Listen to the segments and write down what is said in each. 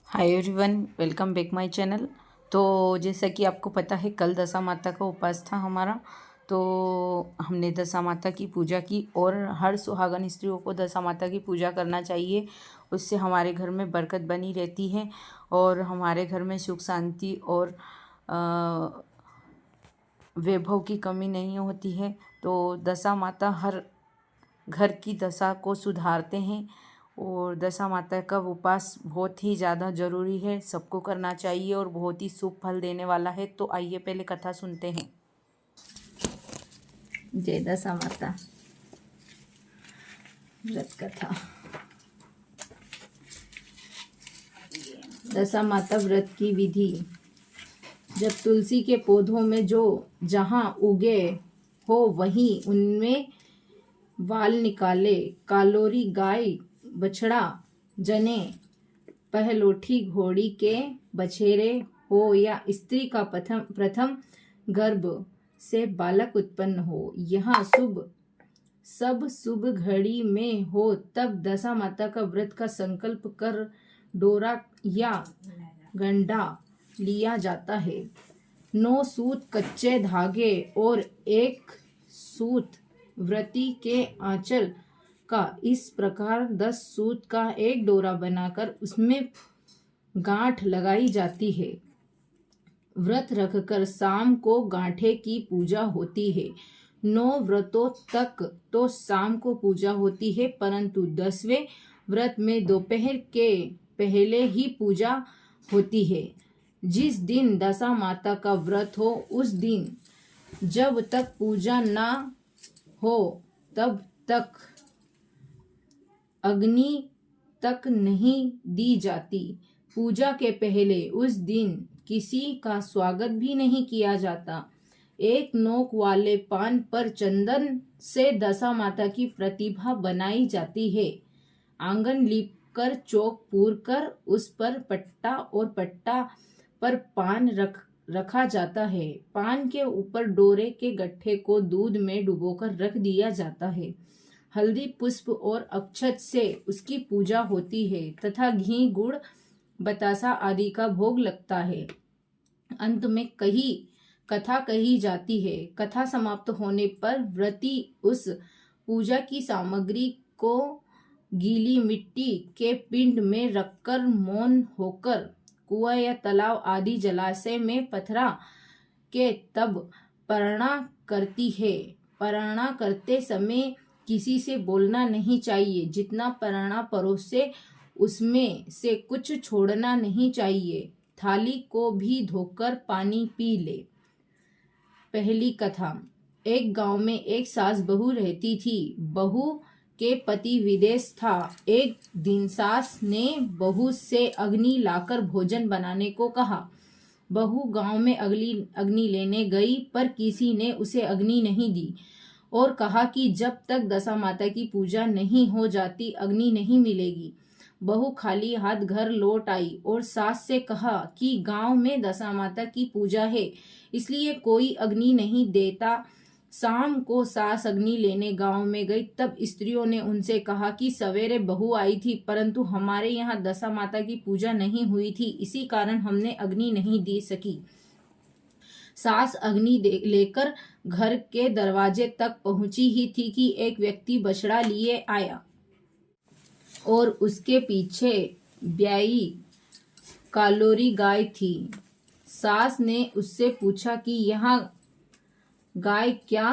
Hi everyone, welcome back my channel. तो जैसा कि आपको पता है, कल दशा माता का उपवास था हमारा। तो हमने दशा माता की पूजा की और हर सुहागन स्त्रियों को दशा माता की पूजा करना चाहिए। उससे हमारे घर में बरकत बनी रहती है और हमारे घर में सुख शांति और वैभव की कमी नहीं होती है। तो दशा माता हर घर की दशा को सुधारते हैं और दशा माता का उपवास बहुत ही ज़्यादा ज़रूरी है, सबको करना चाहिए और बहुत ही शुभ फल देने वाला है। तो आइए पहले कथा सुनते हैं। जय दशा माता व्रत कथा। दशा माता व्रत की विधि। जब तुलसी के पौधों में जो जहाँ उगे हो वहीं उनमें वाल निकाले, कालोरी गाय बछड़ा जने, पहलोठी घोड़ी के बछेरे हो या स्त्री का प्रथम गर्भ से बालक उत्पन्न हो, यहाँ सब शुभ घड़ी में हो, तब दशा माता का व्रत का संकल्प कर डोरा या गंडा लिया जाता है। 9 सूत कच्चे धागे और 1 सूत व्रती के आंचल का, इस प्रकार 10 सूत का एक डोरा बनाकर उसमें गांठ लगाई जाती है। व्रत रखकर शाम को गांठे की पूजा होती है। 9 व्रतों तक तो शाम को पूजा होती है, परंतु 10वें व्रत में दोपहर के पहले ही पूजा होती है। जिस दिन दशा माता का व्रत हो उस दिन जब तक पूजा ना हो तब तक अग्नि तक नहीं दी जाती। पूजा के पहले उस दिन किसी का स्वागत भी नहीं किया जाता। एक नोक वाले पान पर चंदन से दशा माता की प्रतिभा बनाई जाती है। आंगन लीपकर चौक पूर कर उस पर पट्टा और पट्टा पर पान रखा जाता है। पान के ऊपर डोरे के गट्ठे को दूध में डुबोकर रख दिया जाता है। हल्दी, पुष्प और अक्षत से उसकी पूजा होती है तथा घी, गुड़, बतासा आदि का भोग लगता है। अंत में कथा कही जाती है। कथा समाप्त होने पर व्रती उस पूजा की सामग्री को गीली मिट्टी के पिंड में रखकर मौन होकर कुआं या तालाब आदि जलाशय में पथरा के तब प्रणा करती है। प्रणा करते समय किसी से बोलना नहीं चाहिए। जितना प्रणा परोसे उसमें से कुछ छोड़ना नहीं चाहिए। थाली को भी धोकर पानी पी ले। पहली कथा। एक गांव में एक सास बहू रहती थी। बहू के पति विदेश था। एक दिन सास ने बहू से अग्नि लाकर भोजन बनाने को कहा। बहू गांव में अग्नि लेने गई, पर किसी ने उसे अग्नि नहीं दी और कहा कि जब तक दशा माता की पूजा नहीं हो जाती अग्नि नहीं मिलेगी। बहू खाली हाथ घर लौट आई और सास से कहा कि गांव में दशा माता की पूजा है, इसलिए कोई अग्नि नहीं देता। शाम को सास अग्नि लेने गांव में गई। तब स्त्रियों ने उनसे कहा कि सवेरे बहू आई थी, परंतु हमारे यहाँ दशा माता की पूजा नहीं हुई थी, इसी कारण हमने अग्नि नहीं दे सकी। सास अग्नि लेकर घर के दरवाजे तक पहुंची ही थी कि एक व्यक्ति बछड़ा लिए आया और उसके पीछे ब्याई कालोरी गाय थी। सास ने उससे पूछा कि यहाँ गाय क्या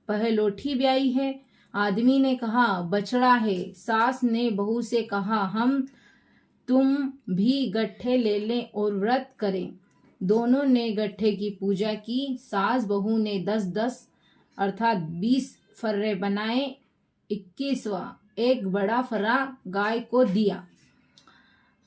पहलोठी ब्याई है? आदमी ने कहा बछड़ा है। सास ने बहू से कहा तुम भी गट्ठे ले लें और व्रत करें। दोनों ने गट्ठे की पूजा की। सास बहू ने 10-10 अर्थात 20 फर्रे बनाए। 21वां एक बड़ा फर्रा गाय को दिया।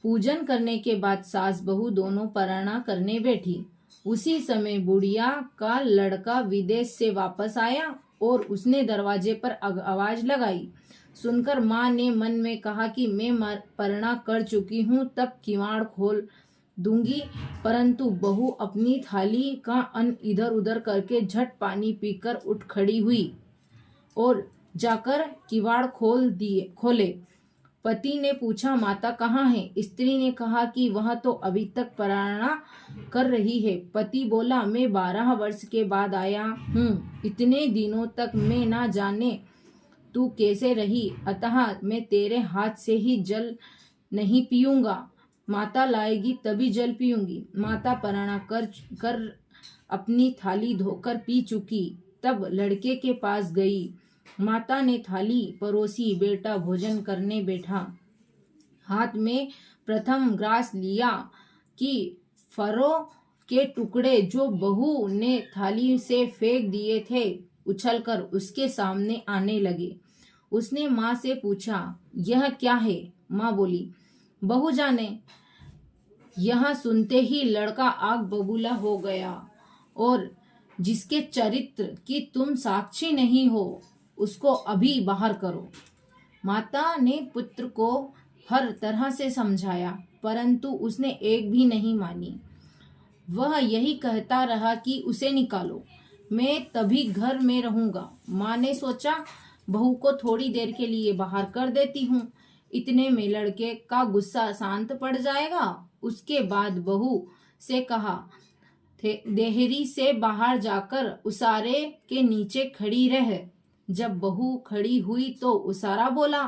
पूजन करने के बाद सास बहू दोनों पराना करने बैठी। उसी समय बुढ़िया का लड़का विदेश से वापस आया और उसने दरवाजे पर आवाज लगाई। सुनकर माँ ने मन में कहा कि मैं परणा कर चुकी हूँ, तब किवाड़ खोल दूंगी। परंतु बहू अपनी थाली का अन्न इधर उधर करके झट पानी पीकर उठ खड़ी हुई और जाकर किवाड़ खोले। पति ने पूछा, माता कहाँ है? स्त्री ने कहा कि वह तो अभी तक परायणा कर रही है। पति बोला, मैं 12 वर्ष के बाद आया हूँ। इतने दिनों तक मैं ना जाने तू कैसे रही, अतः मैं तेरे हाथ से ही जल नहीं पीऊंगा। माता लाएगी तभी जल पीऊंगी। माता परायणा कर अपनी थाली धोकर पी चुकी, तब लड़के के पास गई। माता ने थाली परोसी, बेटा भोजन करने बैठा। हाथ में प्रथम ग्रास लिया कि फरों के टुकड़े जो बहू ने थाली से फेंक दिए थे उछलकर उसके सामने आने लगे। उसने माँ से पूछा, यह क्या है? माँ बोली, बहू जाने। यह सुनते ही लड़का आग बबूला हो गया और जिसके चरित्र की तुम साक्षी नहीं हो उसको अभी बाहर करो। माता ने पुत्र को हर तरह से समझाया, परंतु उसने एक भी नहीं मानी। वह यही कहता रहा कि उसे निकालो, मैं तभी घर में रहूंगा। माँ ने सोचा, बहू को थोड़ी देर के लिए बाहर कर देती हूँ, इतने में लड़के का गुस्सा शांत पड़ जाएगा। उसके बाद बहू से कहा, देहरी से बाहर जाकर उसारे के नीचे खड़ी रह। जब बहू खड़ी हुई तो उसारा बोला,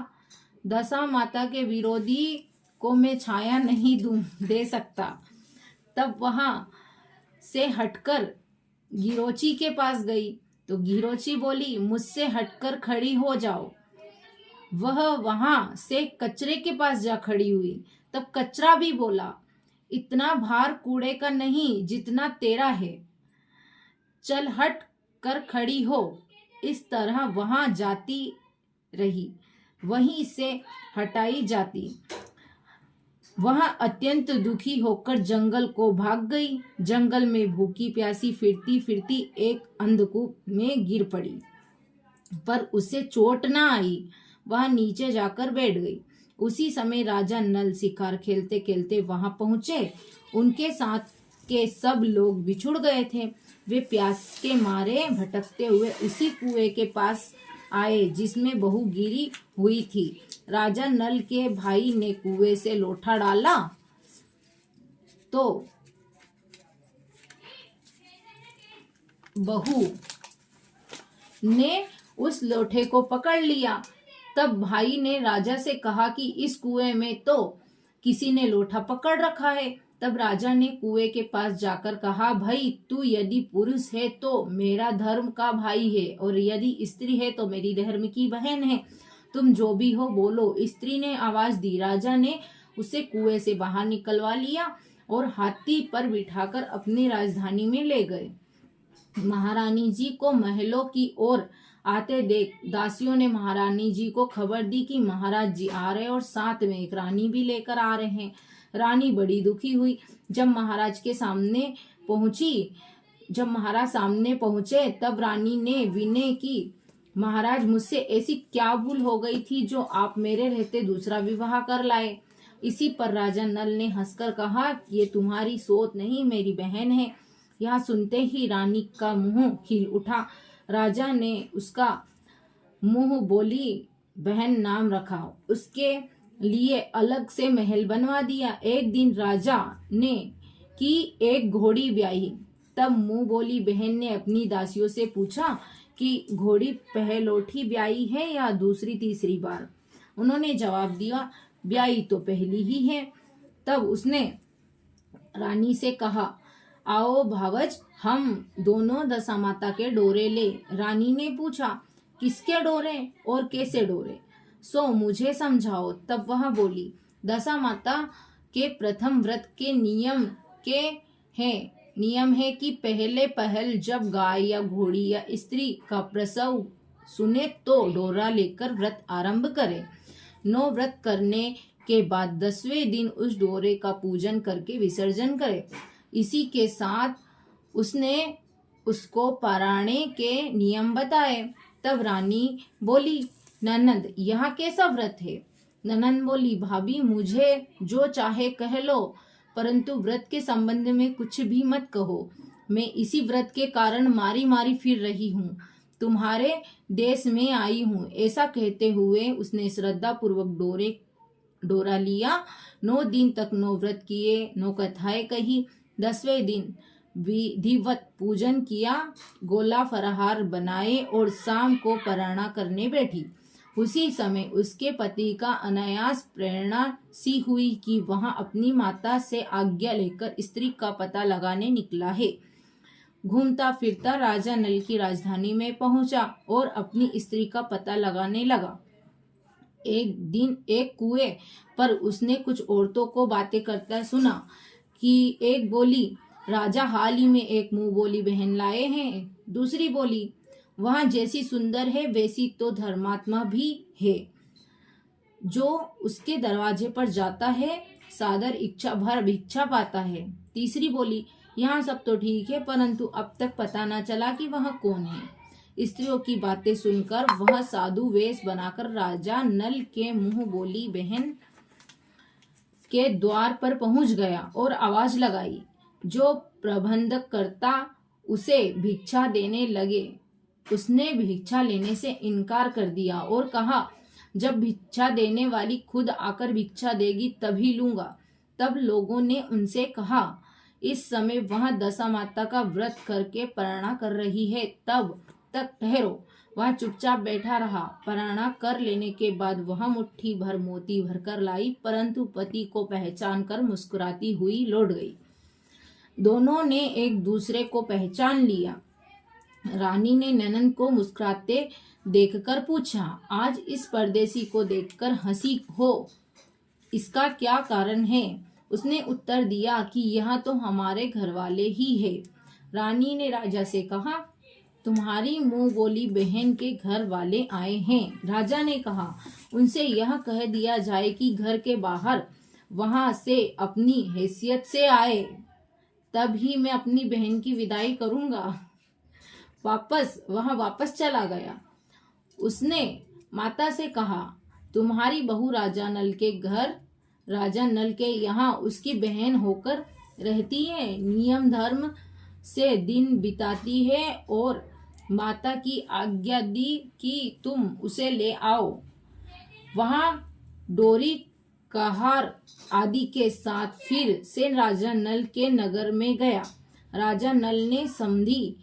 दशा माता के विरोधी को मैं छाया नहीं दे सकता। तब वहां से हटकर गिरोची के पास गई तो गिरोची बोली, मुझसे हटकर खड़ी हो जाओ। वह वहां से कचरे के पास जा खड़ी हुई। तब कचरा भी बोला, इतना भार कूड़े का नहीं जितना तेरा है, चल हट कर खड़ी हो। इस तरह वहां जाती रही, वहीं से हटाई जाती। वह अत्यंत दुखी होकर जंगल को भाग गई। जंगल में भूखी प्यासी फिरती फिरती एक अंधकूप में गिर पड़ी, पर उसे चोट न आई। वह नीचे जाकर बैठ गई। उसी समय राजा नल शिकार खेलते खेलते वहां पहुंचे। उनके साथ के सब लोग बिछुड़ गए थे। वे प्यास के मारे भटकते हुए उसी कुएं के पास आए जिसमें बहू गिरी हुई थी। राजा नल के भाई ने कुएं से लोटा डाला तो बहू ने उस लोटे को पकड़ लिया। तब भाई ने राजा से कहा कि इस कुएं में तो किसी ने लोटा पकड़ रखा है। तब राजा ने कुएं के पास जाकर कहा, भाई तू यदि पुरुष है तो मेरा धर्म का भाई है, और यदि स्त्री है तो मेरी धर्म की बहन है। तुम जो भी हो बोलो। स्त्री ने आवाज दी। राजा ने उसे कुएं से बाहर निकलवा लिया और हाथी पर बिठाकर अपनी राजधानी में ले गए। महारानी जी को महलों की ओर आते देख दासियों ने महारानी जी को खबर दी कि महाराज जी आ रहे और साथ में एक रानी भी लेकर आ रहे हैं। रानी बड़ी दुखी हुई। जब महाराज सामने पहुंचे तब रानी ने विनय की, महाराज मुझसे ऐसी क्या भूल हो गई थी जो आप मेरे रहते दूसरा विवाह कर लाए। इसी पर राजा नल ने हंसकर कहा, ये तुम्हारी सोच नहीं, मेरी बहन है। यह सुनते ही रानी का मुंह खिल उठा। राजा ने उसका मुंह बोली बहन नाम रखा, उसके लिए अलग से महल बनवा दिया। एक दिन राजा ने की एक घोड़ी ब्याही। तब मुंह बोली बहन ने अपनी दासियों से पूछा कि घोड़ी पहलोठी ब्याही है या दूसरी तीसरी बार। उन्होंने जवाब दिया, ब्याही तो पहली ही है। तब उसने रानी से कहा, आओ भावज, हम दोनों दशा माता के डोरे ले। रानी ने पूछा, किसके डोरे और कैसे डोरे, सो मुझे समझाओ। तब वह बोली, दशा माता के प्रथम व्रत के नियम है कि पहले पहल जब गाय या घोड़ी या स्त्री का प्रसव सुने तो डोरा लेकर व्रत आरंभ करे। 9 व्रत करने के बाद 10वें दिन उस डोरे का पूजन करके विसर्जन करे। इसी के साथ उसने उसको पाराने के नियम बताए। तब रानी बोली, ननद यह कैसा व्रत है? ननद बोली, भाभी मुझे जो चाहे कह लो, परंतु व्रत के संबंध में कुछ भी मत कहो। मैं इसी व्रत के कारण मारी मारी फिर रही हूँ, तुम्हारे देश में आई हूँ। ऐसा कहते हुए उसने श्रद्धा पूर्वक डोरे डोरा लिया। 9 दिन तक 9 व्रत किए, 9 कथाएं कही। 10वें दिन विधिवत पूजन किया, गोला फराहार बनाए और शाम को पराणा करने बैठी। उसी समय उसके पति का अनायास प्रेरणा सी हुई कि वह अपनी माता से आज्ञा लेकर स्त्री का पता लगाने निकला है। घूमता फिरता राजा नल की राजधानी में पहुंचा और अपनी स्त्री का पता लगाने लगा। एक दिन एक कुएं पर उसने कुछ औरतों को बातें करता सुना कि एक बोली, राजा हाल ही में एक मुंह बोली बहन लाए हैं। दूसरी बोली, वह जैसी सुंदर है वैसी तो धर्मात्मा भी है, जो उसके दरवाजे पर जाता है सादर इच्छा भर भिक्षा पाता है। तीसरी बोली, यहाँ सब तो ठीक है, परंतु अब तक पता न चला कि वह कौन है। स्त्रियों की बातें सुनकर वह साधु वेश बनाकर राजा नल के मुंह बोली बहन के द्वार पर पहुंच गया और आवाज लगाई। जो प्रबंधक करता उसे भिक्षा देने लगे। उसने भिक्षा लेने से इनकार कर दिया और कहा, जब भिक्षा देने वाली खुद आकर भिक्षा देगी तभी लूंगा। तब लोगों ने उनसे कहा, इस समय वह दशा माता का व्रत करके पराणा कर रही है, तब तक ठहरो। वह चुपचाप बैठा रहा। पराणा कर लेने के बाद वह मुट्ठी भर मोती भरकर लाई, परंतु पति को पहचान कर मुस्कुराती हुई लौट गई। दोनों ने एक दूसरे को पहचान लिया। रानी ने ननंद को मुस्कुराते देखकर पूछा, आज इस परदेसी को देखकर हंसी हो, इसका क्या कारण है? उसने उत्तर दिया कि यह तो हमारे घरवाले ही है। रानी ने राजा से कहा, तुम्हारी मुंह बोली बहन के घर वाले आए हैं। राजा ने कहा, उनसे यह कह दिया जाए कि घर के बाहर वहां से अपनी हैसियत से आए, तब ही मैं अपनी बहन की विदाई करूंगा। वह वापस चला गया। उसने माता से कहा, तुम्हारी बहू राजा नल के यहाँ उसकी बहन होकर रहती है, नियम धर्म से दिन बिताती है और माता की आज्ञा दी कि तुम उसे ले आओ। वहां डोरी कहार आदि के साथ फिर से राजा नल के नगर में गया। राजा नल ने समधी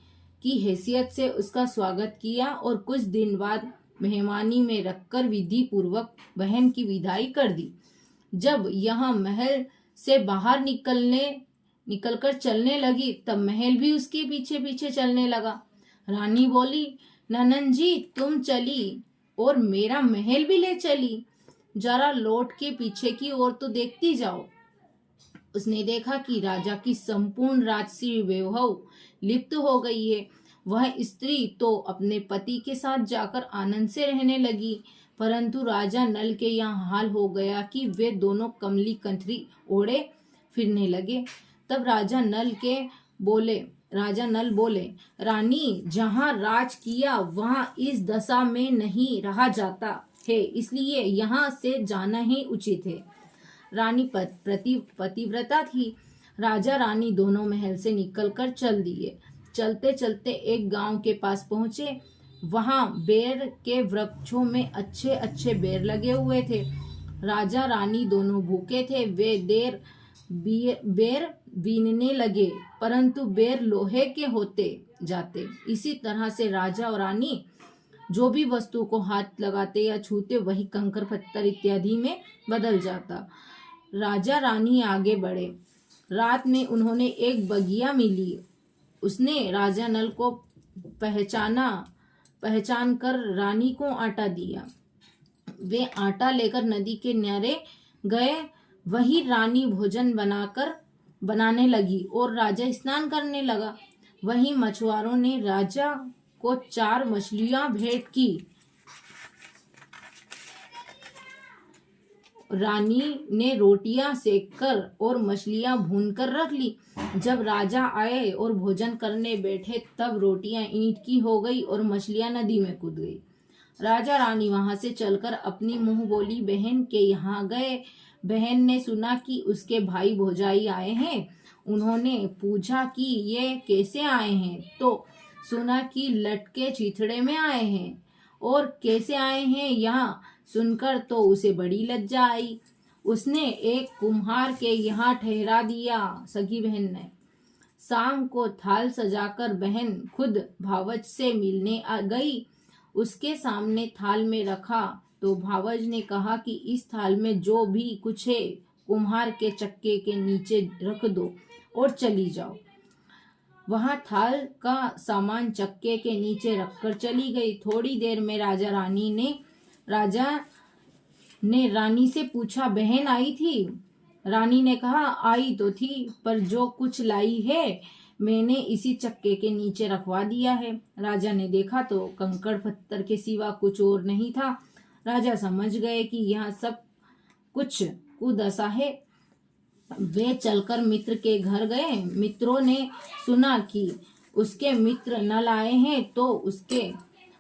की हैसियत से उसका स्वागत किया और कुछ दिन बाद मेहमानी में रखकर विधि पूर्वक बहन की विदाई कर दी। जब यह महल से बाहर निकलकर चलने लगी, तब महल भी उसके पीछे पीछे चलने लगा। रानी बोली, ननंद जी तुम चली और मेरा महल भी ले चली, जरा लौट के पीछे की ओर तो देखती जाओ। उसने देखा कि राजा की संपूर्ण राजसी वैभव लिप्त हो गई है। वह स्त्री तो अपने पति के साथ जाकर आनंद से रहने लगी, परंतु राजा नल के यहाँ हाल हो गया कि वे दोनों कमली कंठरी ओढ़े फिरने लगे। तब राजा नल बोले, रानी, जहाँ राज किया वहाँ इस दशा में नहीं रहा जाता है, इसलिए यहाँ से जाना ही उचित है। रानी पतिव्रता थी। राजा रानी दोनों महल से निकलकर चल दिए। चलते चलते एक गांव के पास पहुंचे। वहां बेर के वृक्षों में अच्छे अच्छे बेर लगे हुए थे। राजा रानी दोनों भूखे थे। वे बेर बीनने लगे, परंतु बेर लोहे के होते जाते। इसी तरह से राजा और रानी जो भी वस्तु को हाथ लगाते या छूते वही कंकर पत्थर इत्यादि में बदल जाता। राजा रानी आगे बढ़े। रात में उन्होंने एक बगिया मिली। उसने राजा नल को पहचान कर रानी को आटा दिया। वे आटा लेकर नदी के किनारे गए। वही रानी भोजन बनाने लगी और राजा स्नान करने लगा। वहीं मछुआरों ने राजा को 4 मछलियां भेंट की। रानी ने रोटियां सेककर और मछलियां भूनकर रख ली। जब राजा आए और भोजन करने बैठे, तब रोटियां ईंट की हो गई और मछलियां नदी में कूद गई। राजा रानी वहां से चलकर अपनी मुंह बोली बहन के यहाँ गए। बहन ने सुना कि उसके भाई भौजाई आए हैं। उन्होंने पूछा कि ये कैसे आए हैं, तो सुना कि लटके चिथड़े में आए हैं। और कैसे आए हैं यहाँ सुनकर तो उसे बड़ी लज्जा आई। उसने एक कुम्हार के यहाँ ठहरा दिया। सगी बहन ने शाम को थाल सजाकर बहन खुद भावज से मिलने आ गई। उसके सामने थाल में रखा तो भावज ने कहा कि इस थाल में जो भी कुछ है कुम्हार के चक्के के नीचे रख दो और चली जाओ। वहां थाल का सामान चक्के के नीचे रखकर चली गई। थोड़ी देर में राजा ने रानी से पूछा, बहन आई थी? रानी ने कहा, आई तो थी, पर जो कुछ लाई है मैंने इसी चक्के के नीचे रखवा दिया है। राजा ने देखा तो कंकड़ पत्थर के सिवा कुछ और नहीं था। राजा समझ गए कि यहाँ सब कुछ कुदशा है। वे चलकर मित्र के घर गए। मित्रों ने सुना कि उसके मित्र नल आए हैं तो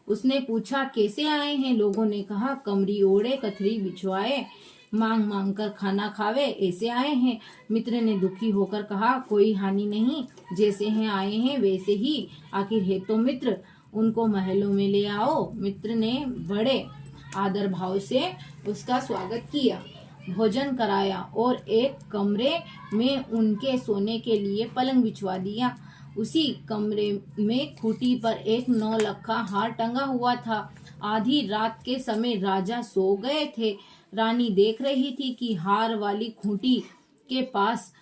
उसने पूछा, कैसे आए हैं? लोगों ने कहा, कमरी ओढ़े, कथरी बिछवाए, मांग मांग कर खाना खावे, ऐसे आए हैं। मित्र ने दुखी होकर कहा, कोई हानि नहीं, जैसे हैं आए हैं वैसे ही, आखिर है तो मित्र, उनको महलों में ले आओ। मित्र ने बड़े आदर भाव से उसका स्वागत किया, भोजन कराया और एक कमरे में उनके सोने के लिए पलंग बिछवा दिया। उसी कमरे में खूंटी पर एक 9 लखा हार टंगा हुआ था। आधी रात के समय राजा सो गए थे। रानी देख रही थी कि हार वाली खूंटी के पास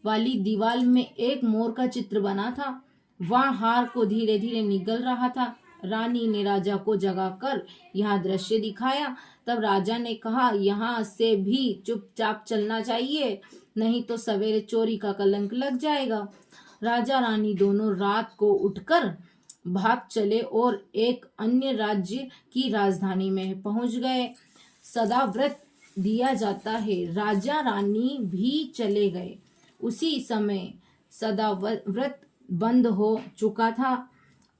वाली दीवार में एक मोर का चित्र बना था। वह हार को धीरे धीरे निगल रहा था। रानी ने राजा को जगाकर यह दृश्य दिखाया। तब राजा ने कहा, यहाँ से भी चुपचाप चलना चाहिए, नहीं तो सवेरे चोरी का कलंक लग जाएगा। राजा रानी दोनों रात को उठकर भाग चले और एक अन्य राज्य की राजधानी में पहुंच गए। सदा व्रत दिया जाता है। राजा रानी भी चले गए। उसी समय सदा व्रत बंद हो चुका था।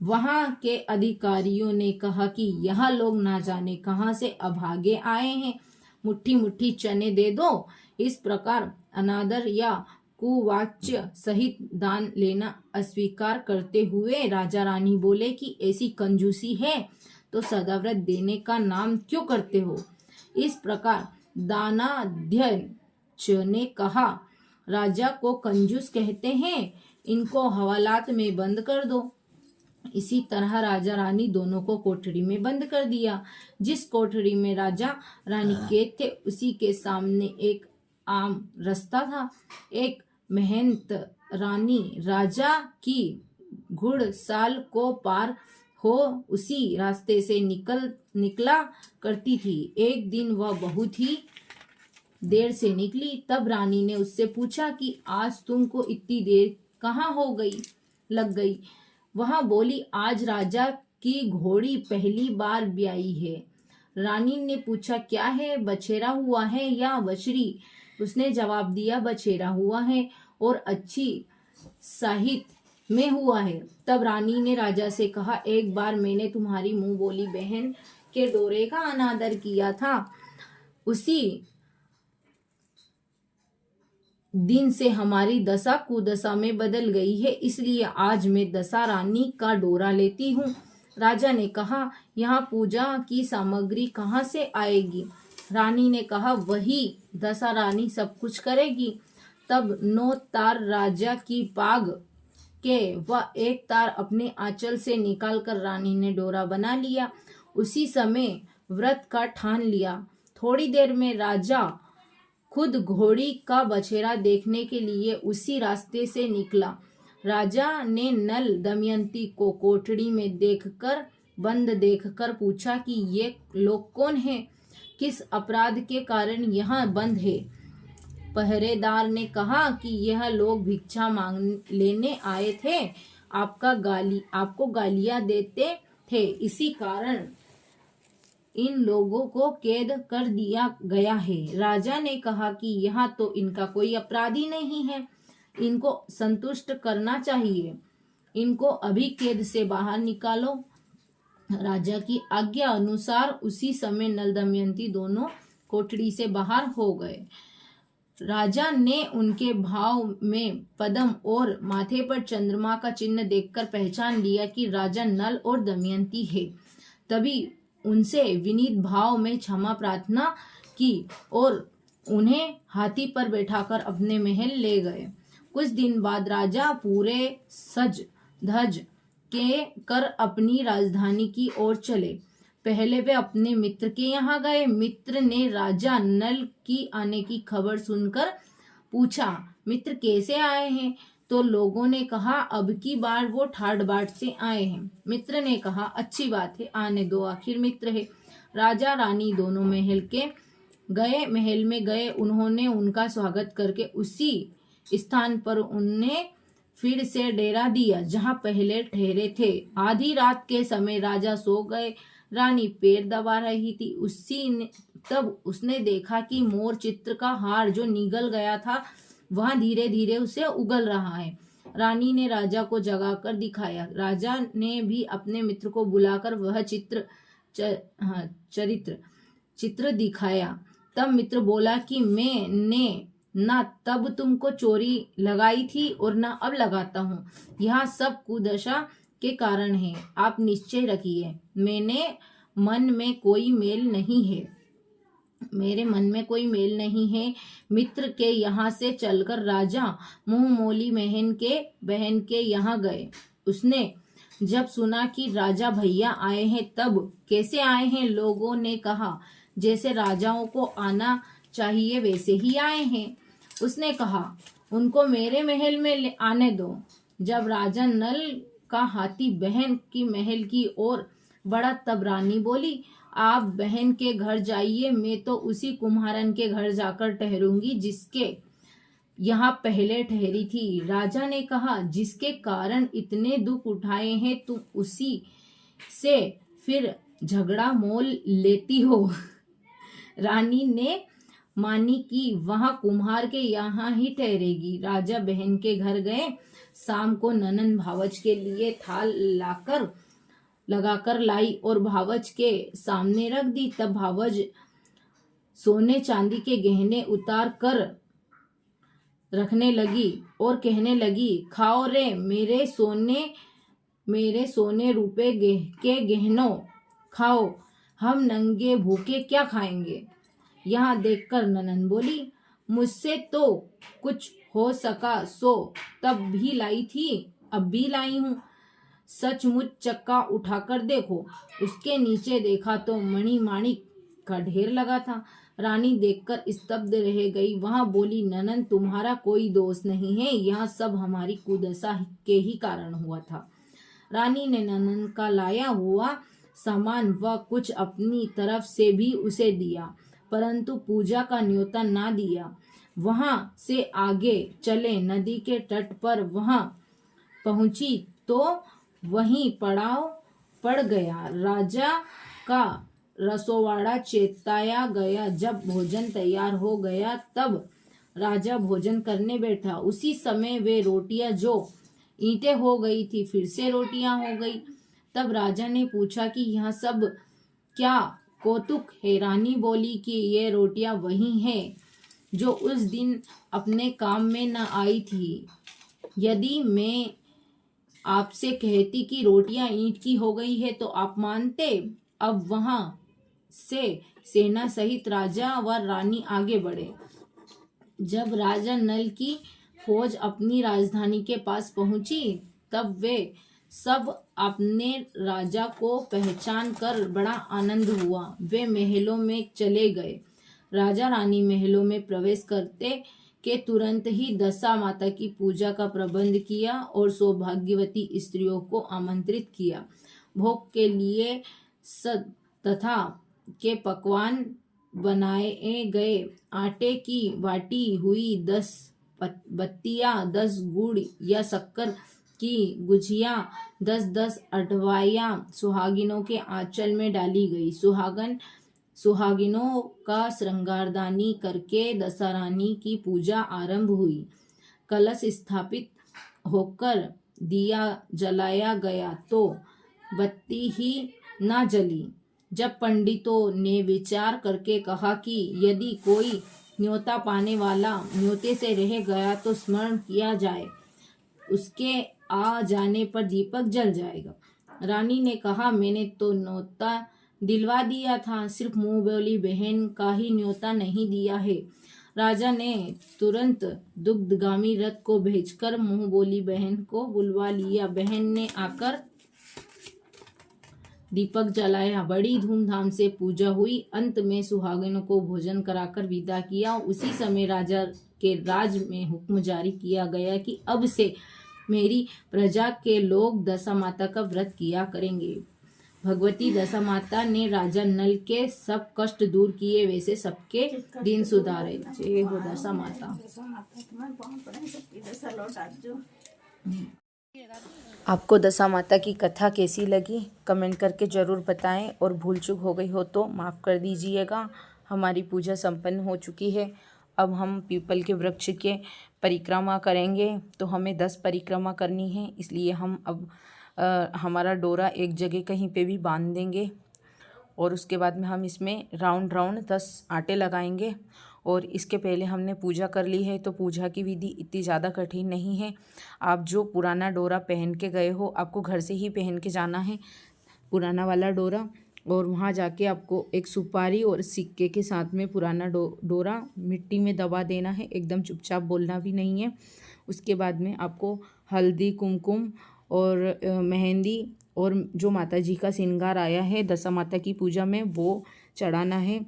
वहां के अधिकारियों ने कहा कि यह लोग ना जाने कहां से अभागे आए हैं, मुट्ठी मुट्ठी चने दे दो। इस प्रकार अनादर या कुवाच्य सहित दान लेना अस्वीकार करते हुए राजा रानी बोले कि ऐसी कंजूसी है तो सदाव्रत देने का नाम क्यों करते हो? इस प्रकार दानाध्यक्ष ने कहा, राजा को कंजूस कहते हैं, इनको हवालात में बंद कर दो। इसी तरह राजा रानी दोनों को कोठरी में बंद कर दिया। जिस कोठरी में राजा रानी कैद थे उसी के सामने एक आम रास्ता था। एक महंत रानी राजा की घुड़साल को पार हो उसी रास्ते से निकला करती थी। एक दिन वह बहुत ही देर से निकली। तब रानी ने उससे पूछा कि आज तुमको इतनी देर कहाँ लग गई? वह बोली, आज राजा की घोड़ी पहली बार ब्याई है। रानी ने पूछा, क्या है, बछेरा हुआ है या बछड़ी? उसने जवाब दिया, बछेरा हुआ है और अच्छी साहित्य में हुआ है। तब रानी ने राजा से कहा, एक बार मैंने तुम्हारी मुंह बोली बहन के डोरे का अनादर किया था। उसी दिन से हमारी दशा कुदशा में बदल गई है, इसलिए आज मैं दशा रानी का डोरा लेती हूँ। राजा ने कहा, यहाँ पूजा की सामग्री कहाँ से आएगी? रानी ने कहा, वही दशा रानी सब कुछ करेगी। तब 9 तार राजा की पाग के व एक तार अपने आंचल से निकालकर रानी ने डोरा बना लिया। उसी समय व्रत का ठान लिया। थोड़ी देर में राजा खुद घोड़ी का बछेरा देखने के लिए उसी रास्ते से निकला। राजा ने नल दमयंती को कोठरी में बंद देखकर पूछा कि ये लोग कौन हैं? किस अपराध के कारण यहाँ बंद है? पहरेदार ने कहा कि यह लोग भिक्षा मांग लेने आए थे, आपको गालियां देते थे, इसी कारण इन लोगों को कैद कर दिया गया है। राजा ने कहा कि यहाँ तो इनका कोई अपराधी नहीं है, इनको संतुष्ट करना चाहिए, इनको अभी कैद से बाहर निकालो। राजा की आज्ञा अनुसार उसी समय नल दमयंती दोनों कोठरी से बाहर हो गए। राजा ने उनके भाव में पद्म और माथे पर चंद्रमा का चिन्ह देखकर पहचान लिया कि राजा नल और दमयंती है। तभी उनसे विनीत भाव में क्षमा प्रार्थना की और उन्हें हाथी पर बैठाकर अपने महल ले गए। कुछ दिन बाद राजा पूरे सज धज के कर अपनी राजधानी की ओर चले। पहले वे अपने मित्र के यहाँ गए। मित्र ने राजा नल की आने की खबर सुनकर पूछा, मित्र कैसे आए हैं? तो लोगों ने कहा, अब की बार वो ठाठ बाट से आए हैं। मित्र ने कहा, अच्छी बात है, आने दो, आखिर मित्र है। राजा रानी दोनों महल में गए। उन्होंने उनका स्वागत करके उसी स्थान पर उन्हें फिर से डेरा दिया जहां पहले ठहरे थे। आधी रात के समय राजा सो गए। रानी पैर दबा रही थी। तब उसने देखा कि मोर चित्र का हार जो निगल गया था वहां धीरे धीरे उसे उगल रहा है। रानी ने राजा को जगाकर दिखाया। राजा ने भी अपने मित्र को बुलाकर वह चित्र दिखाया। तब मित्र बोला कि मैंने ना तब तुमको चोरी लगाई थी और ना अब लगाता हूँ। यह सब कुदशा के कारण है। आप निश्चय रखिए, मेरे मन में कोई मेल नहीं है। मित्र के यहाँ से चलकर राजा मुंहमोली बहन के यहाँ गए। उसने जब सुना कि राजा भैया आए हैं तब कैसे आए हैं, लोगों ने कहा जैसे राजाओं को आना चाहिए वैसे ही आए हैं। उसने कहा, उनको मेरे महल में आने दो। जब राजा नल का हाथी बहन की महल की ओर बढ़ा तब रानी बोली, आप बहन के घर जाइए, मैं तो उसी कुम्हारन के घर जाकर ठहरूंगी जिसके यहाँ पहले ठहरी थी। राजा ने कहा, जिसके कारण इतने दुख उठाए हैं तुम उसी से फिर झगड़ा मोल लेती हो। रानी ने मानी कि वहां कुम्हार के यहाँ ही ठहरेगी। राजा बहन के घर गए। शाम को ननन भावच के लिए थाल लगाकर लाई और भावच के सामने रख दी। तब भावज सोने चांदी के गहने उतार कर रखने लगी और कहने लगी, खाओ रे मेरे सोने रुपए के गहनों, खाओ, हम नंगे भूखे क्या खाएंगे। यहाँ देखकर ननन बोली, मुझसे तो कुछ हो सका सो तब भी लाई थी, अब भी लाई हूँ। सचमुच चक्का उठाकर देखो। उसके नीचे देखा तो मणि माणिक का ढेर लगा था। रानी देखकर स्तब्ध रह गई। वहां बोली, ननन तुम्हारा कोई दोष नहीं है, यह सब हमारी कुदशा के ही कारण हुआ था। रानी ने ननन का लाया हुआ सामान व कुछ अपनी तरफ से भी उसे दिया, परंतु पूजा का न्योता ना दिया। वहां से आगे चले। नदी के तट पर वहां पहुंची तो वहीं पड़ाव पड़ गया। राजा का रसोवाड़ा चेताया गया। जब भोजन तैयार हो गया तब राजा भोजन करने बैठा। उसी समय वे रोटियां जो ईंटें हो गई थी फिर से रोटियां हो गई। तब राजा ने पूछा कि यह सब क्या कौतुक है। रानी बोली कि ये रोटियां वही हैं जो उस दिन अपने काम में न आई थी। यदि मैं आपसे कहती कि रोटियां ईंट की हो गई है तो आप मानते। अब वहां से सेना सहित राजा व रानी आगे बढ़े। जब राजा नल की फौज अपनी राजधानी के पास पहुंची तब वे सब अपने राजा को पहचान कर बड़ा आनंद हुआ। वे महलों में चले गए। राजा रानी महलों में प्रवेश करते के तुरंत ही दशा माता की पूजा का प्रबंध किया और सौभाग्यवती स्त्रियों को आमंत्रित किया। भोग के लिए तथा के पकवान बनाए गए। आटे की बाटी हुई 10 बत्तियां, 10 गुड़ या शक्कर की गुझिया, 10-10 अठवाइयाँ सुहागिनों के आंचल में डाली गई। सुहागिनों का श्रृंगारदानी करके दशहरानी की पूजा आरंभ हुई। कलश स्थापित होकर दिया जलाया गया तो बत्ती ही ना जली। जब पंडितों ने विचार करके कहा कि यदि कोई न्योता पाने वाला न्योते से रह गया तो स्मरण किया जाए, उसके आ जाने पर दीपक जल जाएगा। रानी ने कहा, मैंने तो न्योता दिलवा दिया था, सिर्फ मुंह बोली बहन का ही न्योता नहीं दिया है। राजा ने तुरंत दुग्धगामी रथ को भेजकर मुंह बोली बहन को बुलवा लिया। बहन ने आकर दीपक जलाया। बड़ी धूमधाम से पूजा हुई। अंत में सुहागिनों को भोजन कराकर विदा किया। उसी समय राजा के राज में हुक्म जारी किया गया कि अब से मेरी प्रजा के लोग दशा माता का व्रत किया करेंगे। भगवती दशा माता ने राजा नल के सब कष्ट दूर किए, वैसे सबके दिन सुधारे। जय हो दशा माता। आपको दशा माता की कथा कैसी लगी कमेंट करके ज़रूर बताएं, और भूल चूक हो गई हो तो माफ़ कर दीजिएगा। हमारी पूजा संपन्न हो चुकी है। अब हम पीपल के वृक्ष के परिक्रमा करेंगे। तो हमें 10 परिक्रमा करनी है, इसलिए हम अब हमारा डोरा एक जगह कहीं पे भी बांध देंगे, और उसके बाद में हम इसमें राउंड 10 आटे लगाएंगे। और इसके पहले हमने पूजा कर ली है, तो पूजा की विधि इतनी ज़्यादा कठिन नहीं है। आप जो पुराना डोरा पहन के गए हो, आपको घर से ही पहन के जाना है पुराना वाला डोरा, और वहाँ जाके आपको एक सुपारी और सिक्के के साथ में पुराना डोरा मिट्टी में दबा देना है। एकदम चुपचाप बोलना भी नहीं है। उसके बाद में आपको हल्दी, कुमकुम और मेहंदी और जो माता जी का श्रृंगार आया है दशा माता की पूजा में, वो चढ़ाना है।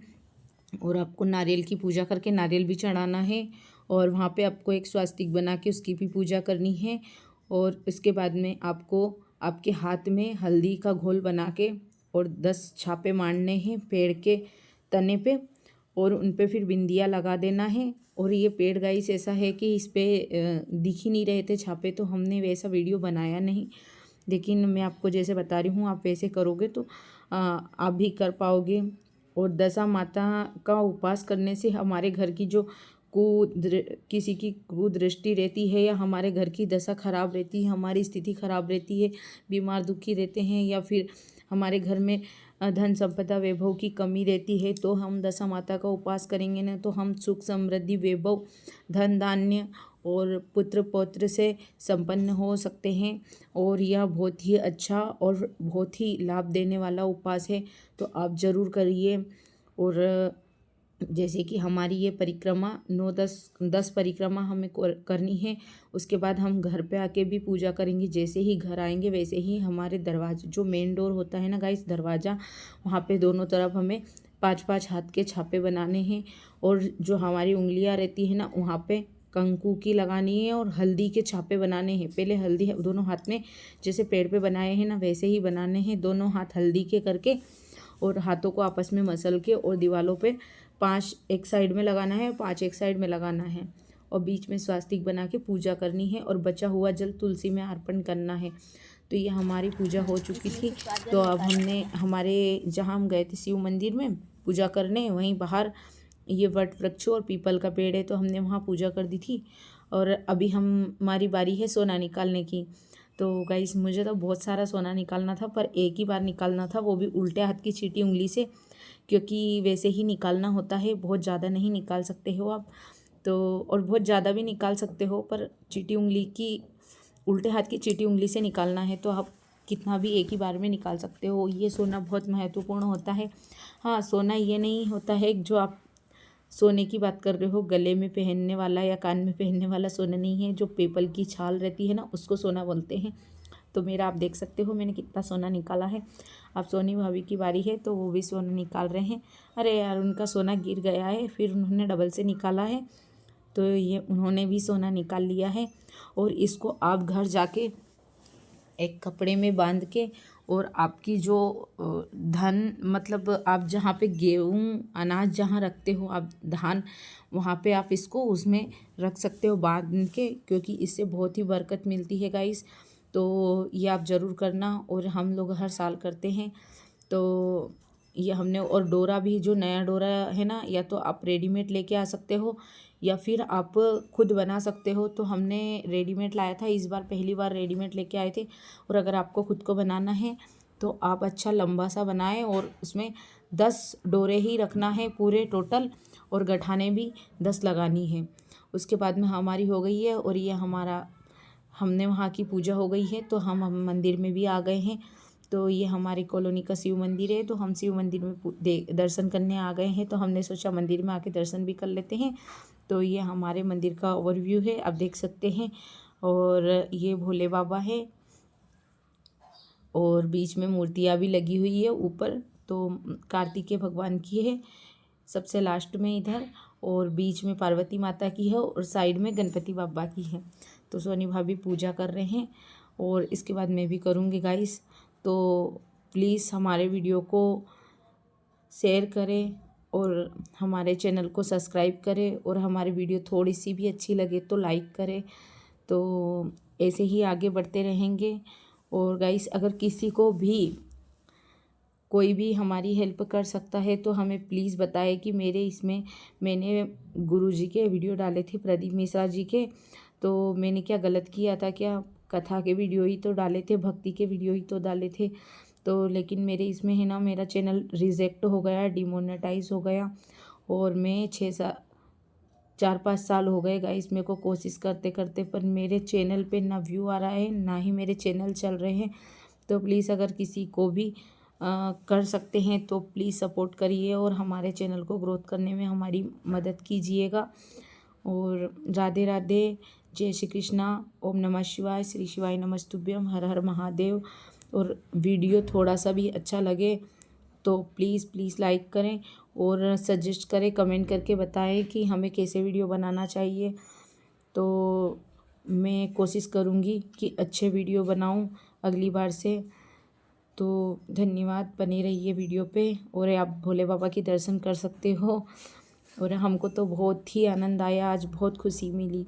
और आपको नारियल की पूजा करके नारियल भी चढ़ाना है, और वहाँ पे आपको एक स्वास्तिक बना के उसकी भी पूजा करनी है। और इसके बाद में आपको आपके हाथ में हल्दी का घोल बना के और 10 छापे मारने हैं पेड़ के तने पे, और उन पे फिर बिंदिया लगा देना है। और ये पेड़ गाइस ऐसा है कि इस पे दिख ही नहीं रहे थे छापे, तो हमने वैसा वीडियो बनाया नहीं, लेकिन मैं आपको जैसे बता रही हूँ आप वैसे करोगे तो आप भी कर पाओगे। और दशा माता का उपास करने से हमारे घर की जो किसी की कुदृष्टि रहती है, या हमारे घर की दशा खराब रहती है, हमारी स्थिति खराब रहती है, बीमार दुखी रहते हैं, या फिर हमारे घर में धन संपदा वैभव की कमी रहती है, तो हम दशा माता का उपास करेंगे ना, तो हम सुख समृद्धि वैभव धन धान्य और पुत्र पौत्र से संपन्न हो सकते हैं। और यह बहुत ही अच्छा और बहुत ही लाभ देने वाला उपास है, तो आप ज़रूर करिए। और जैसे कि हमारी ये परिक्रमा 9-10 परिक्रमा हमें करनी है। उसके बाद हम घर पे आके भी पूजा करेंगे। जैसे ही घर आएंगे वैसे ही हमारे दरवाजे जो मेन डोर होता है ना गाइस, दरवाज़ा, वहाँ पे दोनों तरफ हमें 5-5 हाथ के छापे बनाने हैं। और जो हमारी उंगलियाँ रहती है ना, वहाँ पे कंकु की लगानी है और हल्दी के छापे बनाने हैं। पहले हल्दी दोनों हाथ में जैसे पेड़ पे बनाए हैं ना, वैसे ही बनाने हैं, दोनों हाथ हल्दी के करके, और हाथों को आपस में मसल के, और दीवालों पे 5 एक साइड में लगाना है, 5 एक साइड में लगाना है, और बीच में स्वास्तिक बना के पूजा करनी है। और बचा हुआ जल तुलसी में अर्पण करना है। तो ये हमारी पूजा हो चुकी थी। तो अब हमने हमारे जहाँ हम गए थे शिव मंदिर में पूजा करने, वहीं बाहर ये वट वृक्ष और पीपल का पेड़ है, तो हमने वहाँ पूजा कर दी थी। और अभी हमारी बारी है सोना निकालने की। तो गाइस मुझे तो बहुत सारा सोना निकालना था, पर एक ही बार निकालना था, वो भी उल्टे हाथ की चीटी उंगली से, क्योंकि वैसे ही निकालना होता है, बहुत ज़्यादा नहीं निकाल सकते हो आप तो, और बहुत ज़्यादा भी निकाल सकते हो, पर चीटी उंगली की उल्टे हाथ की चीटी उंगली से निकालना है, तो आप कितना भी एक ही बार में निकाल सकते हो। ये सोना बहुत महत्वपूर्ण होता है। हाँ, सोना ये नहीं होता है जो आप सोने की बात कर रहे हो, गले में पहनने वाला या कान में पहनने वाला सोना नहीं है। जो पीपल की छाल रहती है ना, उसको सोना बोलते हैं। तो मेरा आप देख सकते हो मैंने कितना सोना निकाला है। अब सोनी भाभी की बारी है, तो वो भी सोना निकाल रहे हैं। अरे यार, उनका सोना गिर गया है, फिर उन्होंने डबल से निकाला है, तो ये उन्होंने भी सोना निकाल लिया है। और इसको आप घर जाके एक कपड़े में बांध के, और आपकी जो धन, मतलब आप जहाँ पे गेहूँ अनाज जहाँ रखते हो आप धान, वहाँ पे आप इसको उसमें रख सकते हो बांध के, क्योंकि इससे बहुत ही बरकत मिलती है गाइस। तो ये आप ज़रूर करना, और हम लोग हर साल करते हैं। तो ये हमने, और डोरा भी जो नया डोरा है ना, या तो आप रेडीमेड लेके आ सकते हो, या फिर आप खुद बना सकते हो। तो हमने रेडीमेड लाया था इस बार, पहली बार रेडीमेड लेके आए थे। और अगर आपको खुद को बनाना है तो आप अच्छा लंबा सा बनाएं, और उसमें 10 डोरे ही रखना है पूरे टोटल, और गठाने भी 10 लगानी है। उसके बाद में हमारी हो गई है, और ये हमने वहाँ की पूजा हो गई है, तो हम मंदिर में भी आ गए हैं। तो ये हमारी कॉलोनी का शिव मंदिर है, तो हम शिव मंदिर में दर्शन करने आ गए हैं। तो हमने सोचा मंदिर में आके दर्शन भी कर लेते हैं, तो ये हमारे मंदिर का ओवरव्यू है, आप देख सकते हैं। और ये भोले बाबा है और बीच में मूर्तियाँ भी लगी हुई है ऊपर, तो कार्तिकेय भगवान की है सबसे लास्ट में इधर, और बीच में पार्वती माता की है और साइड में गणपति बाबा की है। तो सोनी भाभी पूजा कर रहे हैं और इसके बाद मैं भी करूँगी गाइस। तो प्लीज़ हमारे वीडियो को शेयर करें और हमारे चैनल को सब्सक्राइब करें, और हमारी वीडियो थोड़ी सी भी अच्छी लगे तो लाइक करें। तो ऐसे ही आगे बढ़ते रहेंगे। और गाइस अगर किसी को भी कोई भी हमारी हेल्प कर सकता है तो हमें प्लीज़ बताएं कि मैंने गुरुजी के वीडियो डाले थे, प्रदीप मिश्रा जी के, तो मैंने क्या गलत किया था क्या? कथा के वीडियो ही तो डाले थे, भक्ति के वीडियो ही तो डाले थे। तो लेकिन मेरे इसमें है ना, मेरा चैनल रिजेक्ट हो गया, डिमोनेटाइज हो गया, और मैं 4-5 साल हो गए गाइस मेरे को कोशिश करते करते, पर मेरे चैनल पे ना व्यू आ रहा है ना ही मेरे चैनल चल रहे हैं। तो प्लीज़ अगर किसी को भी कर सकते हैं तो प्लीज़ सपोर्ट करिए और हमारे चैनल को ग्रोथ करने में हमारी मदद कीजिएगा। और राधे राधे, जय श्री कृष्णा, ओम नमः शिवाय, श्री शिवाय नमस्तुभ्यम, हर हर महादेव। और वीडियो थोड़ा सा भी अच्छा लगे तो प्लीज़ लाइक करें और सजेस्ट करें, कमेंट करके बताएं कि हमें कैसे वीडियो बनाना चाहिए। तो मैं कोशिश करूँगी कि अच्छे वीडियो बनाऊँ अगली बार से। तो धन्यवाद, बने रहिए वीडियो पे, और आप भोले बाबा के दर्शन कर सकते हो। और हमको तो बहुत ही आनंद आया, आज बहुत खुशी मिली।